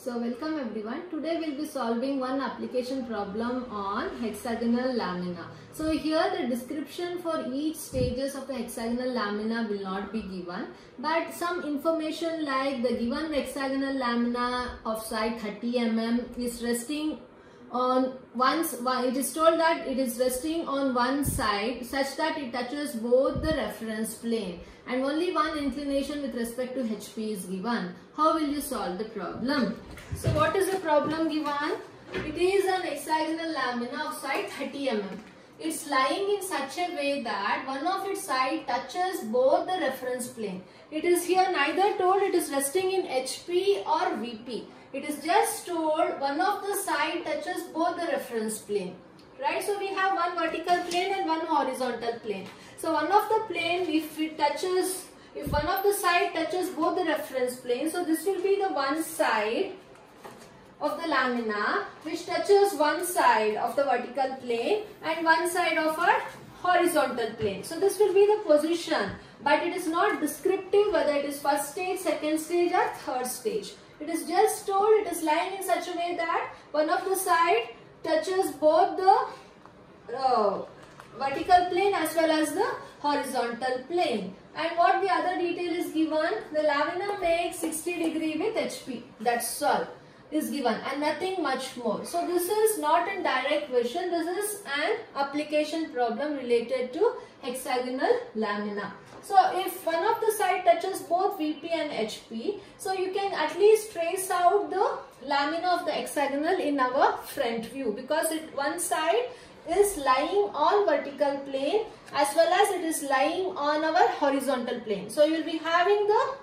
So welcome everyone. Today we'll be solving one application problem on hexagonal lamina. So here the description for each stages of the hexagonal lamina will not be given, but some information like the given hexagonal lamina of side 30 mm is resting on it is told that it is resting on one side such that it touches both the reference plane and only one inclination with respect to HP is given. How will you solve the problem? So what is the problem given? It is an hexagonal lamina of side 30 mm. It's lying in such a way that one of its side touches both the reference plane. It is here neither told it is resting in HP or VP. It is just told one of the side touches both the reference plane. Right? So we have one vertical plane and one horizontal plane. So one of the plane, if one of the side touches both the reference plane, so this will be the one side of the lamina which touches one side of the vertical plane and one side of our horizontal plane. So this will be the position, but it is not descriptive whether it is first stage, second stage or third stage. It is just told it is lying in such a way that one of the side touches both the vertical plane as well as the horizontal plane. And what the other detail is given, the lamina makes 60 degree with HP. That's all is given and nothing much more. So this is not in direct vision. This is an application problem related to hexagonal lamina. So if one of the side touches both VP and HP, so you can at least trace out the lamina of the hexagonal in our front view, because one side is lying on vertical plane as well as it is lying on our horizontal plane. So you will be having the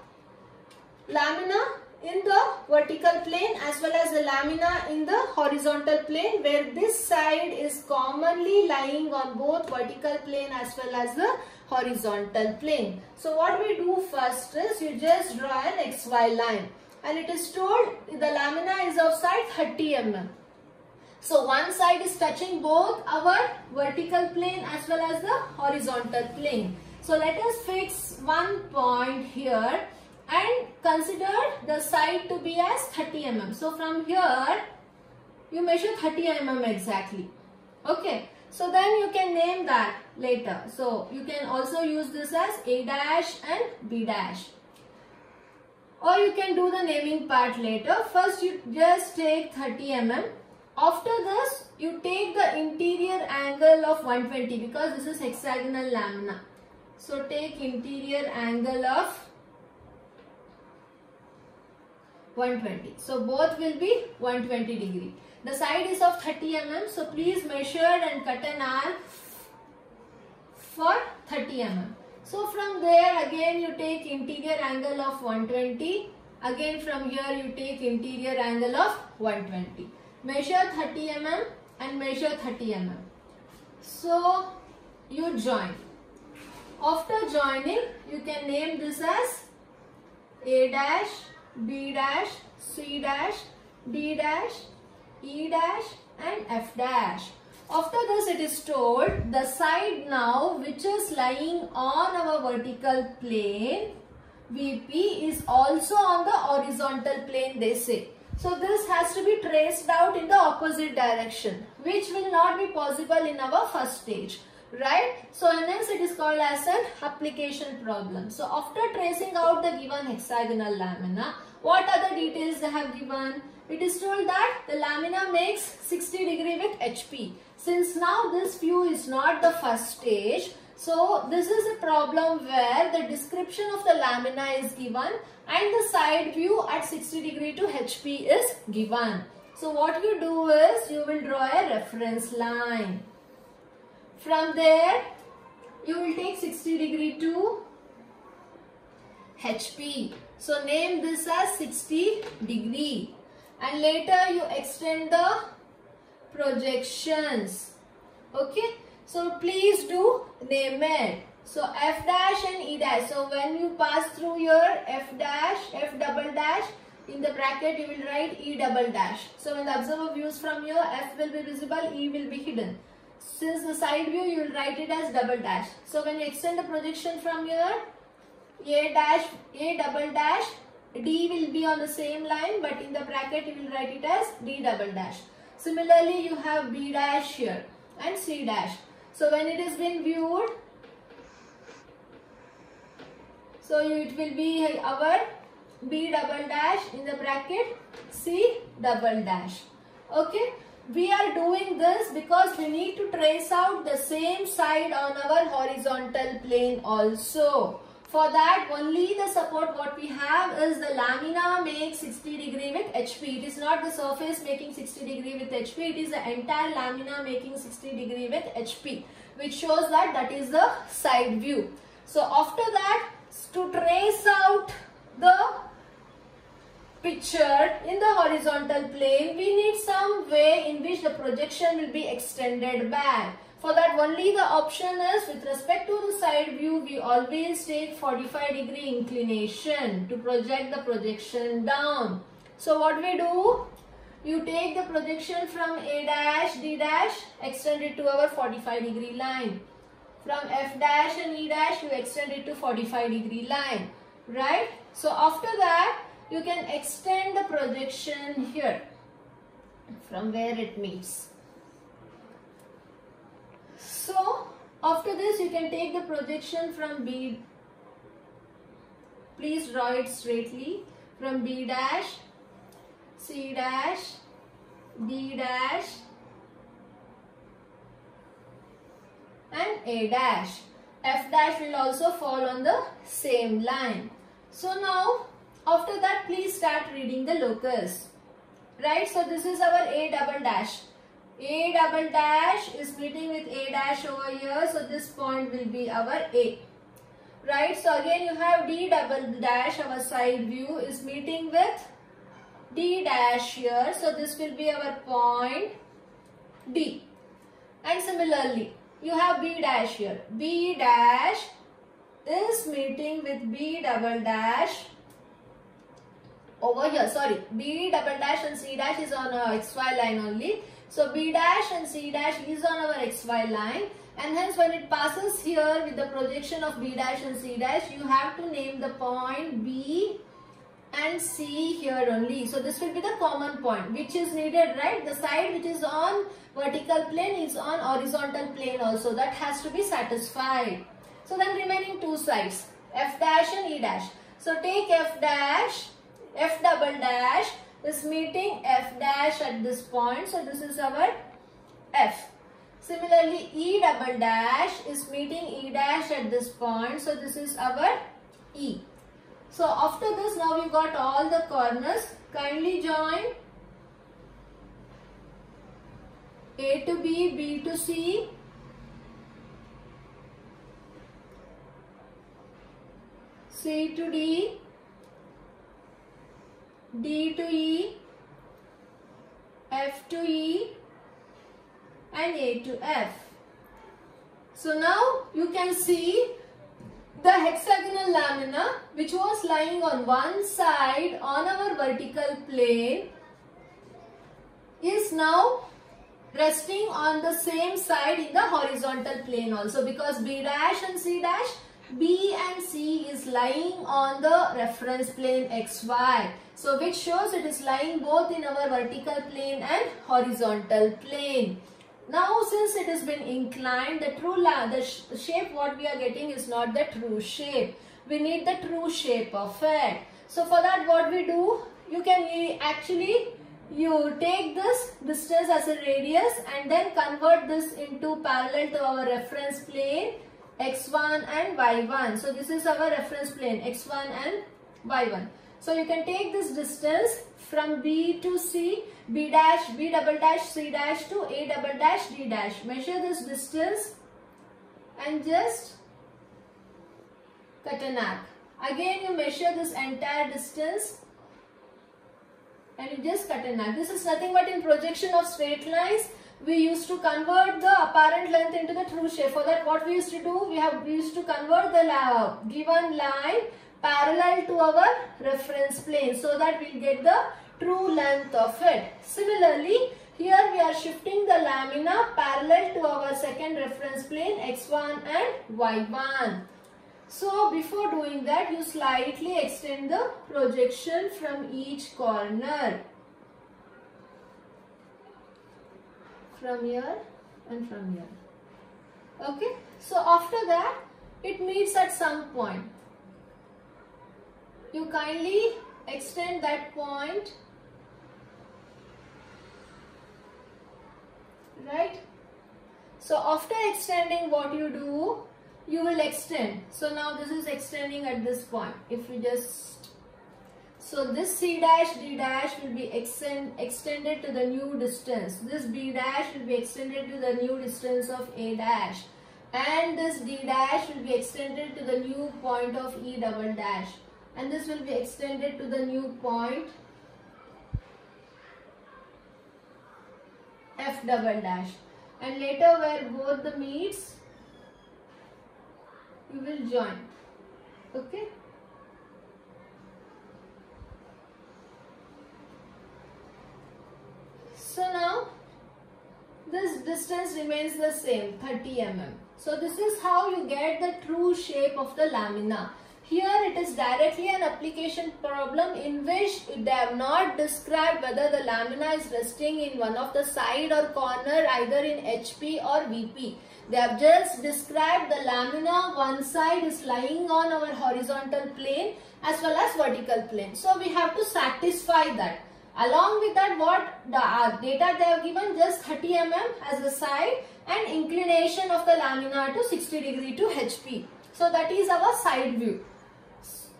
lamina in the vertical plane as well as the lamina in the horizontal plane, where this side is commonly lying on both vertical plane as well as the horizontal plane. So what we do first is you just draw an XY line, and it is told the lamina is of side 30 mm. So one side is touching both our vertical plane as well as the horizontal plane. So let us fix one point here and consider the side to be as 30 mm. So from here you measure 30 mm exactly. Okay. So then you can name that later. So you can also use this as A dash and B dash. Or you can do the naming part later. First you just take 30 mm. After this you take the interior angle of 120, because this is hexagonal lamina. So take interior angle of 120. So both will be 120 degree. The side is of 30 mm. So please measure and cut an arc for 30 mm. So from there again you take interior angle of 120. Again from here you take interior angle of 120. Measure 30 mm and measure 30 mm. So you join. After joining you can name this as A dash, B dash, C dash, D dash, E dash and F dash. After this it is told the side now which is lying on our vertical plane VP is also on the horizontal plane, they say. So this has to be traced out in the opposite direction, which will not be possible in our first stage. Right? So hence it is called as an application problem. So after tracing out the given hexagonal lamina, what other details they have given? It is told that the lamina makes 60 degree with HP. Since now this view is not the first stage, so this is a problem where the description of the lamina is given and the side view at 60 degree to HP is given. So what you do is you will draw a reference line. From there you will take 60 degree to HP. So name this as 60 degree. And later you extend the projections. Okay. So please do name it. So F dash and E dash. So when you pass through your F dash, F double dash, in the bracket you will write E double dash. So when the observer views from here, F will be visible, E will be hidden. Since the side view you will write it as double dash. So when you extend the projection from here, A dash, A double dash, D will be on the same line, but in the bracket you will write it as D double dash. Similarly, you have B dash here and C dash. So when it is been viewed, so it will be our B double dash in the bracket C double dash. Okay. We are doing this because we need to trace out the same side on our horizontal plane also. For that, only the support what we have is the lamina makes 60 degree with HP. It is not the surface making 60 degree with HP. It is the entire lamina making 60 degree with HP, which shows that that is the side view. So after that, to trace out the picture in the horizontal plane, we need some way in which the projection will be extended back. For that, only the option is with respect to the side view, we always take 45 degree inclination to project the projection down. So what we do? You take the projection from A dash, D dash, extend it to our 45 degree line. From F dash and E dash, you extend it to 45 degree line. Right? So after that, you can extend the projection here from where it meets. So after this, you can take the projection from B. Please draw it straightly from B dash, C dash, D dash and A dash. F dash will also fall on the same line. So now after that, please start reading the locus. Right, so this is our A double dash. A double dash is meeting with A dash over here, so this point will be our A. Right, so again you have D double dash, our side view is meeting with D dash here, so this will be our point D. And similarly, you have B dash here. B dash is meeting with B double dash over here. Sorry, B double dash and C dash is on our XY line only. So B dash and C dash is on our XY line, and hence when it passes here with the projection of B dash and C dash, you have to name the point B and C here only. So this will be the common point which is needed, right? The side which is on vertical plane is on horizontal plane also. That has to be satisfied. So then remaining two sides, F dash and E dash. So take F dash, F double dash is meeting F dash at this point. So this is our F. Similarly, E double dash is meeting E dash at this point. So this is our E. So after this, now we got all the corners. Kindly join A to B, B to C, C to D, D to E, F to E and A to F. So now you can see the hexagonal lamina which was lying on one side on our vertical plane is now resting on the same side in the horizontal plane also, because B dash and C dash, B and C is lying on the reference plane XY. So which shows it is lying both in our vertical plane and horizontal plane. Now since it has been inclined, the shape what we are getting is not the true shape. We need the true shape of it. So for that, what we do, you can actually take this distance as a radius and then convert this into parallel to our reference plane x1 and y1. So this is our reference plane x1 and y1. So you can take this distance from B to C, B dash, B double dash, C dash to A double dash, D dash. Measure this distance and just cut an arc. Again you measure this entire distance and you just cut an arc. This is nothing but in projection of straight lines, we used to convert the apparent length into the true shape. For that, what we used to do, we used to convert the given line parallel to our reference plane so that we get the true length of it. Similarly, here we are shifting the lamina parallel to our second reference plane x1 and y1. So before doing that, you slightly extend the projection from each corner. From here and from here. Okay. So after that, it meets at some point. You kindly extend that point. Right. So after extending, what you do, you will extend. So now this is extending at this point. If we just, so this C dash D dash will be extended to the new distance. This B dash will be extended to the new distance of A dash. And this D dash will be extended to the new point of E double dash. And this will be extended to the new point F double dash. And later where both the meets, you will join. Okay. So now this distance remains the same, 30 mm. So this is how you get the true shape of the lamina. Here it is directly an application problem in which they have not described whether the lamina is resting in one of the side or corner, either in HP or VP. They have just described the lamina, one side is lying on our horizontal plane as well as vertical plane. So we have to satisfy that. Along with that, what the data they have given, just 30 mm as a side and inclination of the lamina to 60 degree to HP. So that is our side view.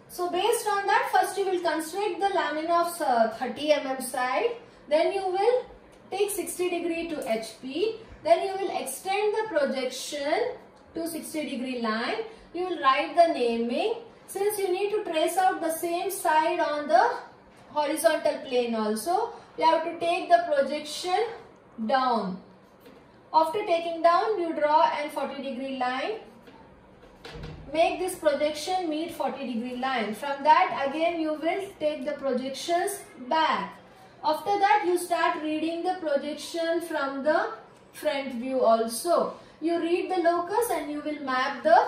So based on that, first you will construct the lamina of 30 mm side. Then you will take 60 degree to HP. Then you will extend the projection to 60 degree line. You will write the naming. Since you need to trace out the same side on the horizontal plane also, you have to take the projection down. After taking down, you draw an 40 degree line. Make this projection meet 40 degree line. From that again you will take the projections back. After that you start reading the projection from the front view also. You read the locus and you will map the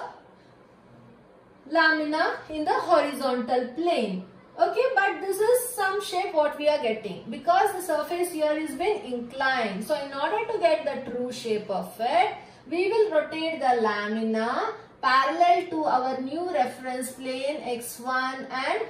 lamina in the horizontal plane. Okay, but this is some shape what we are getting because the surface here is been inclined. So in order to get the true shape of it, we will rotate the lamina parallel to our new reference plane x1 and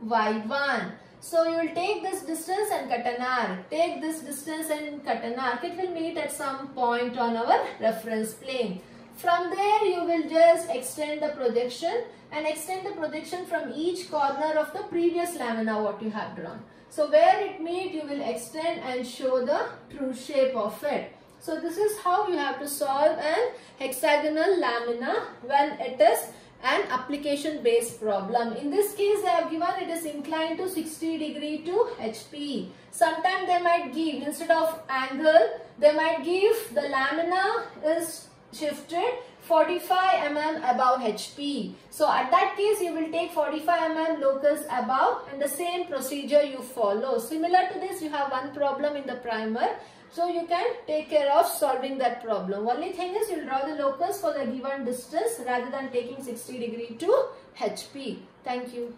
y1. So you will take this distance and cut an arc. Take this distance and cut an arc. It will meet at some point on our reference plane. From there you will just extend the projection and extend the projection from each corner of the previous lamina what you have drawn. So where it meet you will extend and show the true shape of it. So this is how you have to solve an hexagonal lamina when it is an application based problem. In this case they have given it is inclined to 60 degree to HP. Sometimes they might give, instead of angle, they might give the lamina is shifted 45 mm above HP. So at that case you will take 45 mm locus above and the same procedure you follow. Similar to this you have one problem in the primer. So you can take care of solving that problem. Only thing is you will draw the locus for the given distance rather than taking 60 degree to HP. Thank you.